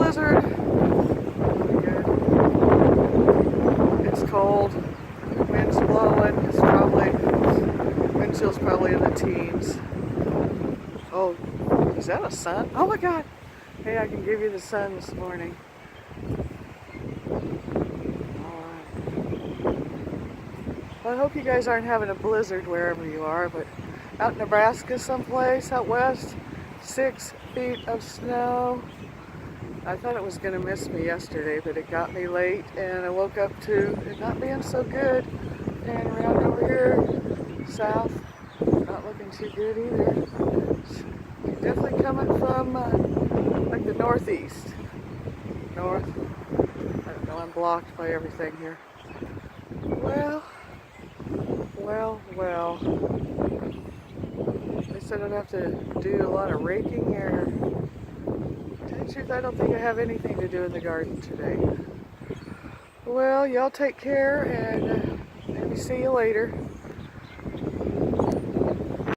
blizzard. It's cold. Wind's blowing. It's probably, wind chill's probably in the teens. Oh, is that a sun? Oh my God. Hey, I can give you the sun this morning. Well, I hope you guys aren't having a blizzard wherever you are, but out in Nebraska someplace, out west, 6 feet of snow. I thought it was going to miss me yesterday, but it got me late, and I woke up to it not being so good. And around over here, south, not looking too good either. It's definitely coming from like the northeast. North. I don't know, I'm blocked by everything here. Well. They said I'd have to do a lot of raking here. To tell you the truth, I don't think I have anything to do in the garden today. Well, y'all take care, and maybe see you later.